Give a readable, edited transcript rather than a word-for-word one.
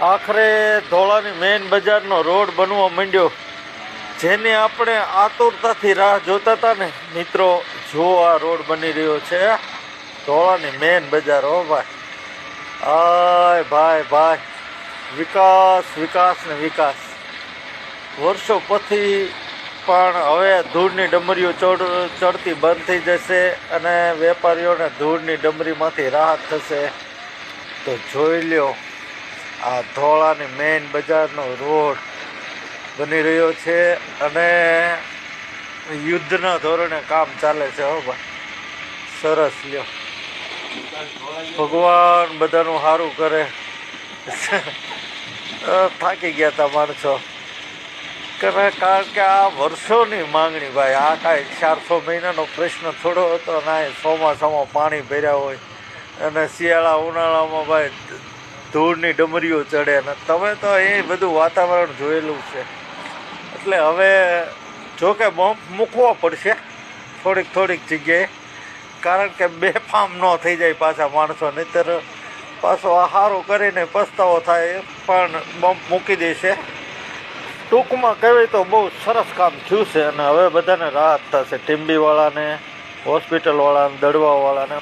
આખરે ધોળાની main બજારનો road બનવા માંડ્યો, જેની આપણે આતુરતાથી રાહ જોતા હતા ને મિત્રો. જો આ રોડ બની રહ્યો છે ધોળાની મેઇન બજાર. હો ભાઈ, આય ભાઈ ભાઈ, વિકાસ વિકાસ ને વિકાસ. વર્ષો પછી પણ હવે ધૂળની ડમરીઓ ચડતી બંધ થઈ જશે અને વેપારીઓને ધૂળની ડમરીમાંથી રાહત થશે. તો જોઈ લ્યો, આ ધોળાની મેઇન બજારનો રોડ બની રહ્યો છે અને યુદ્ધના ધોરણે કામ ચાલે છે. હો ભાઈ, સરસ. લ્યો, ભગવાન બધાનું સારું કરે. થાકી ગયા હતા માણસો, કારણ કે આ વર્ષોની માંગણી ભાઈ. આ કાંઈ 400 મહિનાનો પ્રશ્ન થોડો હતો. ના, ચોમાસામાં પાણી ભર્યા હોય અને શિયાળા ઉનાળામાં ભાઈ ધૂળની ડમરીઓ ચડે. ને તમે તો એ બધું વાતાવરણ જોયેલું છે. એટલે હવે જોકે બમ્પ મૂકવો પડશે થોડીક જગ્યાએ, કારણ કે બેફામ ન થઈ જાય પાછા માણસો. નહીંતર પાછો આહારો કરીને પસ્તાવો થાય. પણ બમ્પ મૂકી દેશે. ટૂંકમાં કહેવાય તો બહુ સરસ કામ થયું છે અને હવે બધાને રાહત થશે. ટીમ્બીવાળાને, હોસ્પિટલવાળાને, દડવાવાળાને.